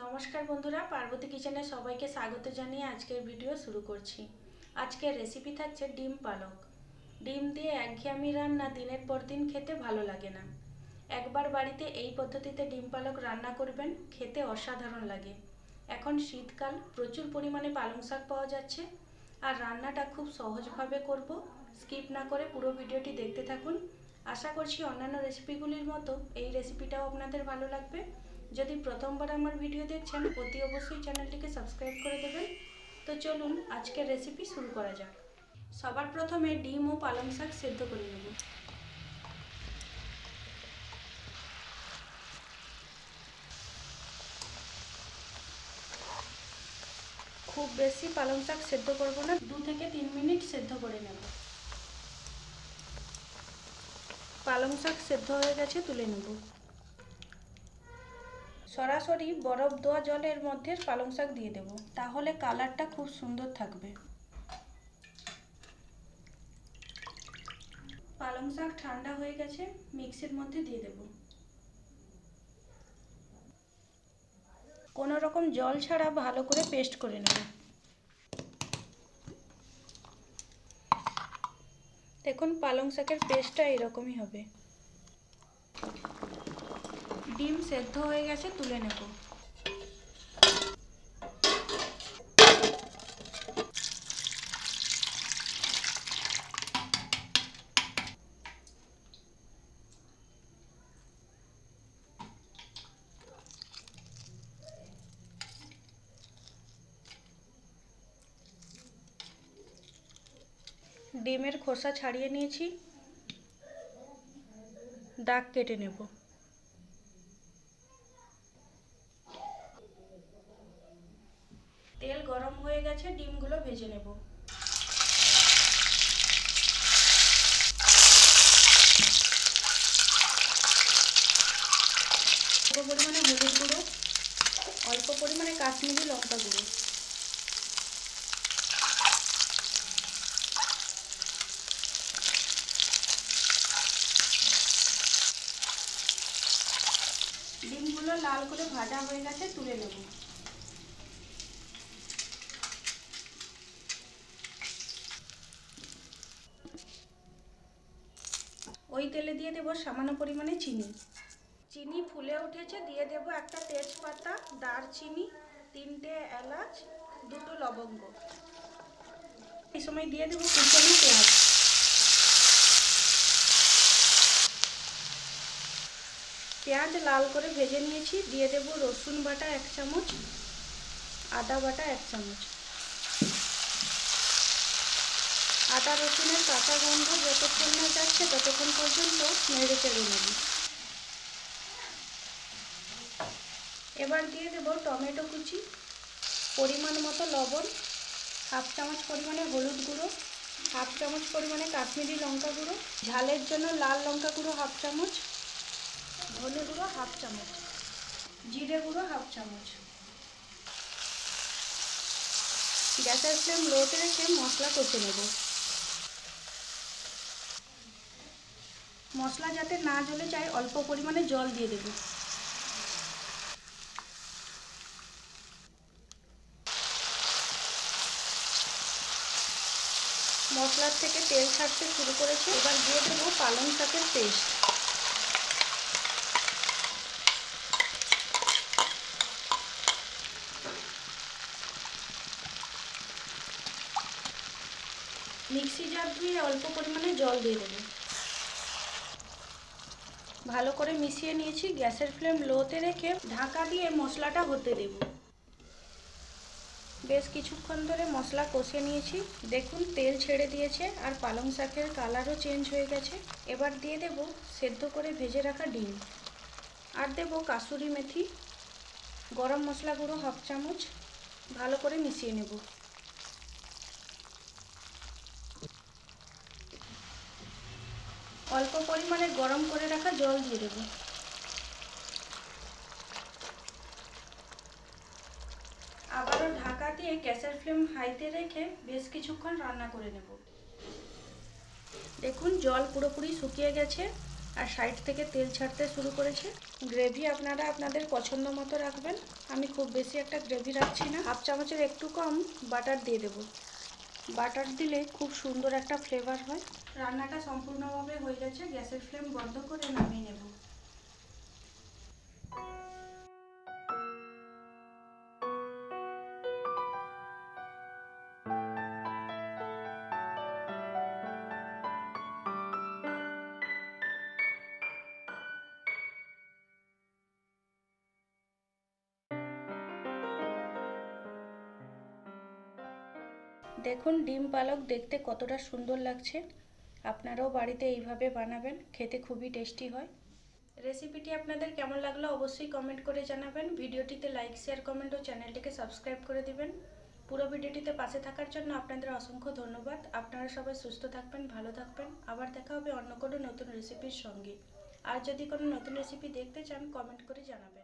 নমস্কার বন্ধুরা, পার্বতী কিচেনে সবাইকে স্বাগত জানিয়ে আজকের ভিডিও শুরু করছি। আজকের রেসিপি থাকছে ডিম পালক। ডিম দিয়ে একঘেয়েমি রান্না দিনের পর দিন খেতে ভালো লাগে না। একবার বাড়িতে এই পদ্ধতিতে ডিম পালক রান্না করবেন, খেতে অসাধারণ লাগে। এখন শীতকাল, প্রচুর পরিমাণে পালং শাক পাওয়া যাচ্ছে আর রান্নাটা খুব সহজভাবে করব। স্কিপ না করে পুরো ভিডিওটি দেখতে থাকুন। আশা করছি অন্যান্য রেসিপিগুলির মতো এই রেসিপিটাও আপনাদের ভালো লাগবে। যদি প্রথমবার আমার ভিডিও দেখছেন, অতি অবশ্যই চ্যানেলটিকে সাবস্ক্রাইব করে দেবেন। তো চলুন আজকের রেসিপি শুরু করা যাক। সবার প্রথমে ডিম ও পালং শাক সেদ্ধ করে নেব। খুব বেশি পালং শাক সেদ্ধ করব না, 2 থেকে 3 মিনিট সেদ্ধ করে নেব। পালং শাক সেদ্ধ হয়ে গেছে, তুলে নেব। সরাসরি বরফ দেওয়া জলের মধ্যে পালং শাক দিয়ে দেব, তাহলে কালারটা খুব সুন্দর থাকবে। পালং শাক ঠান্ডা হয়ে গেছে, মিক্সির মধ্যে দিয়ে দেব। কোনো রকম জল ছাড়া ভালো করে পেস্ট করে নেব। দেখুন পালং শাকের পেস্টটা এরকমই হবে। ডিম সেদ্ধ হয়ে গেছে, তুলে নেব। ডিমের খোসা ছাড়িয়ে নিয়েছি, দাগ কেটে নেব। তেল গরম হয়ে গেছে, ডিমগুলো ভেজে নেব। অল্প পরিমাণে হলুদ গুঁড়ো, অল্প পরিমাণে কাশ্মীরি লঙ্কা গুঁড়ো, ডিমগুলো লাল করে ভাজা হয়ে গেছে, তুলে নেব। ওই তেলে দিয়ে দেব সামান্য পরিমাণে চিনি। চিনি ফুলে উঠেছে, দিয়ে দেব একটা তেজপাতা, দারচিনি, 3টে এলাচ, 2টো লবঙ্গ। এই সময় দিয়ে দেব কুচনো পেঁয়াজ। পেঁয়াজ লাল করে ভেজে নিয়েছি, দিয়ে দেব রসুন বাটা 1 চামচ, আদা বাটা 1 চামচ। আদা রসুনের কাঁচা গন্ধ যতক্ষণ না যাচ্ছে ততক্ষণ পর্যন্ত নেড়ে চেড়ে নেব। এবার দিয়ে দেব টমেটো কুচি, পরিমাণ মতো লবণ, 1/2 চামচ পরিমাণে হলুদ গুঁড়ো, 1/2 চামচ পরিমাণে কাশ্মীরি লঙ্কা গুঁড়ো, ঝালের জন্য লাল লঙ্কা গুঁড়ো 1/2 চামচ, ধনে গুঁড়ো 1/2 চামচ, জিরে গুঁড়ো 1/2 চামচ। গ্যাসের ফ্লেম লোতে রেখে মশলা কষে নেব। মশলা যাতে না জ্বলে যায়, অল্প পরিমাণে জল দিয়ে দেব। মশলার থেকে তেল ছাড়তে শুরু করেছে, এবার দিয়ে দেবো পালং শাকের পেস্ট। মিক্সি জার ধুয়ে অল্প পরিমাণে জল দিয়ে দেবো। ভালো করে মিশিয়ে নিয়েছি, গ্যাসের ফ্লেম লোতে রেখে ঢাকা দিয়ে মশলাটা হতে দেব। বেশ কিছুক্ষণ ধরে মশলা কষে নিয়েছি, দেখুন তেল ছেড়ে দিয়েছে আর পালং শাকের কালারও চেঞ্জ হয়ে গেছে। এবার দিয়ে দেব সেদ্ধ করে ভেজে রাখা ডিম, আর দেব কাসুরি মেথি, গরম মশলা গুঁড়ো 1/2 চামচ। ভালো করে মিশিয়ে নেব। অল্প পরিমাণে গরম করে রাখা জল দিয়ে দেব। আবারও ঢাকা দিয়ে গ্যাসের ফ্লেম হাইতে রেখে বেশ কিছুক্ষণ রান্না করে নেব। দেখুন জল পুরোপুরি শুকিয়ে গেছে, আর সাইড থেকে তেল ছাড়তে শুরু করেছে। গ্রেভি আপনারা আপনাদের পছন্দ মতো রাখবেন। আমি খুব বেশি একটা গ্রেভি রাখছি না, হাফ চামচের একটু কম বাটার দিয়ে দেব। বাটার দিলে খুব সুন্দর একটা ফ্লেভার হয়। রান্নাটা সম্পূর্ণভাবে হয়ে গেছে, গ্যাসের ফ্লেম বন্ধ করে নামিয়ে নেব। দেখুন ডিম পালক দেখতে কতটা সুন্দর লাগছে। আপনারাও বাড়িতে এইভাবে বানাবেন, খেতে খুবই টেস্টি হয়। রেসিপিটি আপনাদের কেমন লাগলো অবশ্যই কমেন্ট করে জানাবেন। ভিডিওটিতে লাইক, শেয়ার, কমেন্ট ও চ্যানেলটিকে সাবস্ক্রাইব করে দিবেন। পুরো ভিডিওটিতে পাশে থাকার জন্য আপনাদের অসংখ্য ধন্যবাদ। আপনারা সবাই সুস্থ থাকবেন, ভালো থাকবেন। আবার দেখা হবে অন্য কোনো নতুন রেসিপির সঙ্গে। আর যদি কোনো নতুন রেসিপি দেখতে চান কমেন্ট করে জানাবেন।